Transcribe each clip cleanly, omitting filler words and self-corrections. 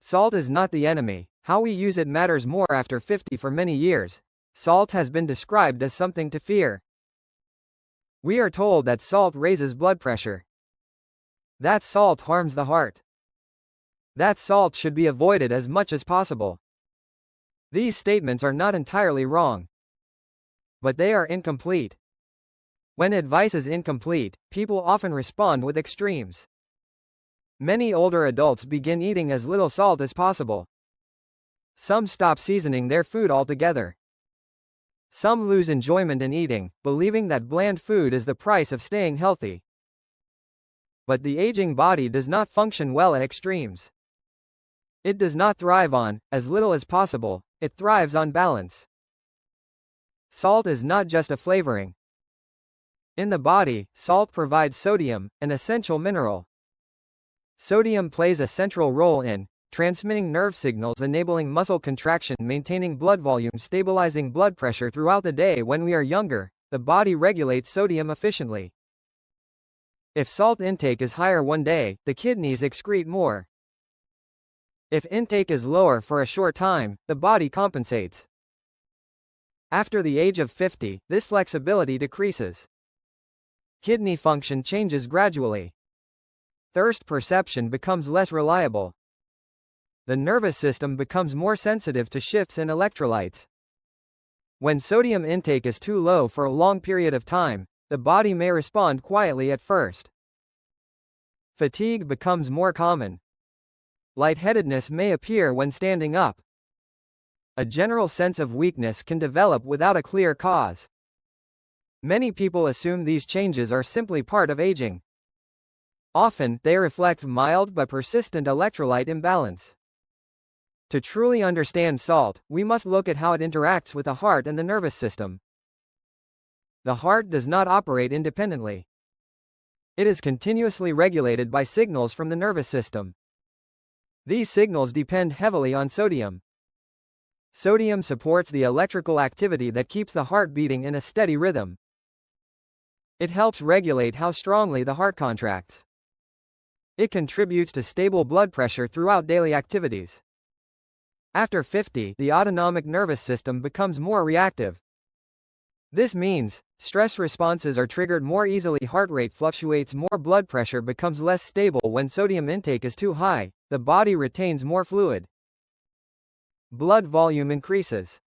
Salt is not the enemy. How we use it matters more. After 50 for many years, salt has been described as something to fear. We are told that salt raises blood pressure. That salt harms the heart. That salt should be avoided as much as possible. These statements are not entirely wrong, but they are incomplete. When advice is incomplete, people often respond with extremes. Many older adults begin eating as little salt as possible. Some stop seasoning their food altogether. Some lose enjoyment in eating, believing that bland food is the price of staying healthy. But the aging body does not function well at extremes. It does not thrive on as little as possible, it thrives on balance. Salt is not just a flavoring. In the body, salt provides sodium, an essential mineral. Sodium plays a central role in transmitting nerve signals, enabling muscle contraction, maintaining blood volume, stabilizing blood pressure throughout the day. When we are younger, the body regulates sodium efficiently. If salt intake is higher one day, the kidneys excrete more. If intake is lower for a short time, the body compensates. After the age of 50, this flexibility decreases. Kidney function changes gradually. Thirst perception becomes less reliable. The nervous system becomes more sensitive to shifts in electrolytes. When sodium intake is too low for a long period of time, the body may respond quietly at first. Fatigue becomes more common. Lightheadedness may appear when standing up. A general sense of weakness can develop without a clear cause. Many people assume these changes are simply part of aging. Often, they reflect mild but persistent electrolyte imbalance. To truly understand salt, we must look at how it interacts with the heart and the nervous system. The heart does not operate independently. It is continuously regulated by signals from the nervous system. These signals depend heavily on sodium. Sodium supports the electrical activity that keeps the heart beating in a steady rhythm. It helps regulate how strongly the heart contracts. It contributes to stable blood pressure throughout daily activities. After 50, the autonomic nervous system becomes more reactive. This means stress responses are triggered more easily, heart rate fluctuates more, blood pressure becomes less stable. When sodium intake is too high, the body retains more fluid. Blood volume increases.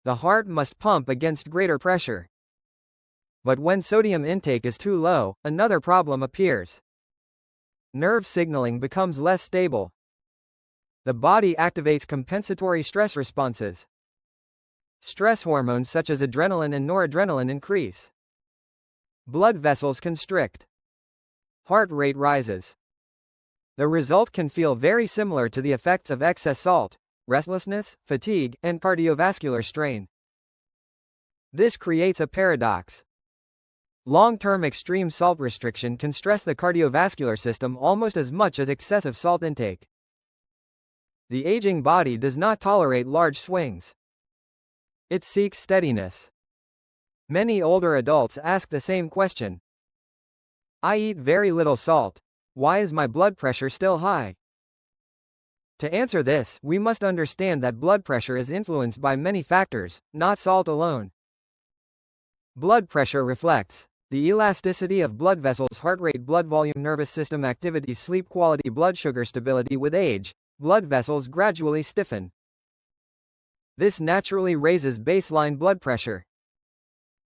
The heart must pump against greater pressure. But when sodium intake is too low, another problem appears. Nerve signaling becomes less stable. The body activates compensatory stress responses. Stress hormones such as adrenaline and noradrenaline increase. Blood vessels constrict. Heart rate rises. The result can feel very similar to the effects of excess salt: restlessness, fatigue, and cardiovascular strain. This creates a paradox. Long-term extreme salt restriction can stress the cardiovascular system almost as much as excessive salt intake. The aging body does not tolerate large swings. It seeks steadiness. Many older adults ask the same question. I eat very little salt. Why is my blood pressure still high? To answer this, we must understand that blood pressure is influenced by many factors, not salt alone. Blood pressure reflects the elasticity of blood vessels, heart rate, blood volume, nervous system activity, sleep quality, blood sugar stability. With age, blood vessels gradually stiffen. This naturally raises baseline blood pressure.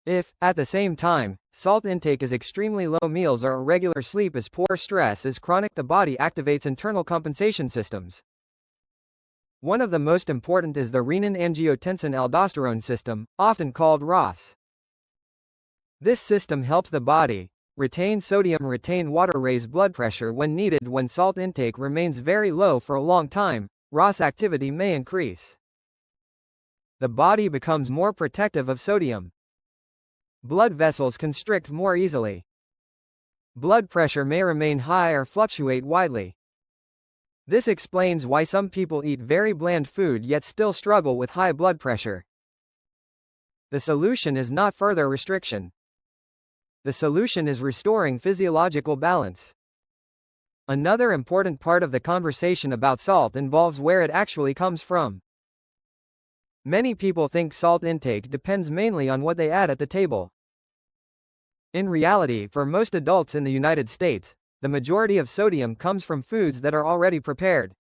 If, at the same time, salt intake is extremely low, meals are irregular, sleep is poor, stress is chronic, the body activates internal compensation systems. One of the most important is the renin-angiotensin-aldosterone system, often called ROS. This system helps the body retain sodium, retain water, raise blood pressure when needed. When salt intake remains very low for a long time, ROS activity may increase. The body becomes more protective of sodium. Blood vessels constrict more easily. Blood pressure may remain high or fluctuate widely. This explains why some people eat very bland food yet still struggle with high blood pressure. The solution is not further restriction. The solution is restoring physiological balance. Another important part of the conversation about salt involves where it actually comes from. Many people think salt intake depends mainly on what they add at the table. In reality, for most adults in the United States, the majority of sodium comes from foods that are already prepared.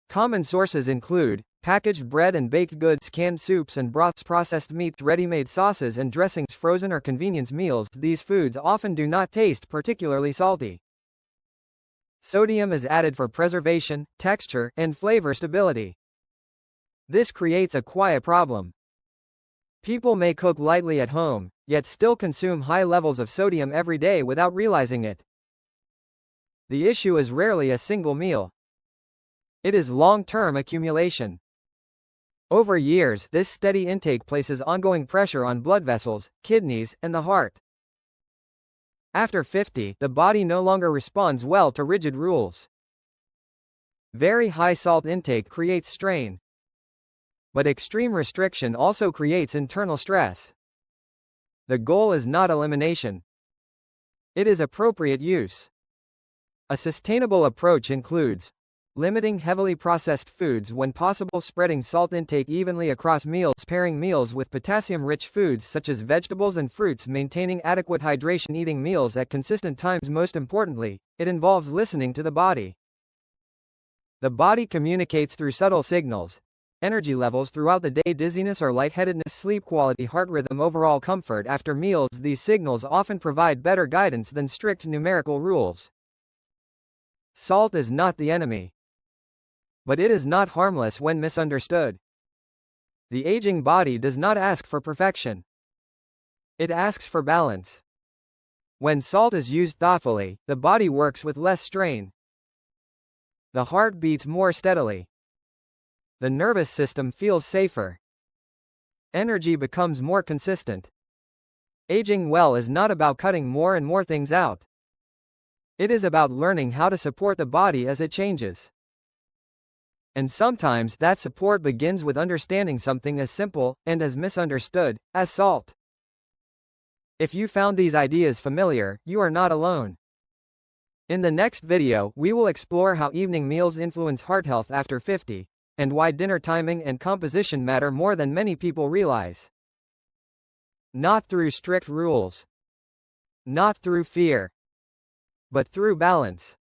Common sources include packaged bread and baked goods, canned soups and broths, processed meats, ready-made sauces and dressings, frozen or convenience meals. These foods often do not taste particularly salty. Sodium is added for preservation, texture, and flavor stability. This creates a quiet problem. People may cook lightly at home, yet still consume high levels of sodium every day without realizing it. The issue is rarely a single meal. It is long-term accumulation. Over years, this steady intake places ongoing pressure on blood vessels, kidneys, and the heart. After 50, the body no longer responds well to rigid rules. Very high salt intake creates strain. But extreme restriction also creates internal stress. The goal is not elimination. It is appropriate use. A sustainable approach includes limiting heavily processed foods when possible, spreading salt intake evenly across meals, pairing meals with potassium-rich foods such as vegetables and fruits, maintaining adequate hydration, eating meals at consistent times. Most importantly, it involves listening to the body. The body communicates through subtle signals. Energy levels throughout the day, dizziness or lightheadedness, sleep quality, heart rhythm, overall comfort after meals. These signals often provide better guidance than strict numerical rules. Salt is not the enemy. But it is not harmless when misunderstood. The aging body does not ask for perfection. It asks for balance. When salt is used thoughtfully, the body works with less strain. The heart beats more steadily. The nervous system feels safer. Energy becomes more consistent. Aging well is not about cutting more and more things out. It is about learning how to support the body as it changes. And sometimes that support begins with understanding something as simple, and as misunderstood, as salt. If you found these ideas familiar, you are not alone. In the next video, we will explore how evening meals influence heart health after 50, and why dinner timing and composition matter more than many people realize. Not through strict rules. Not through fear. But through balance.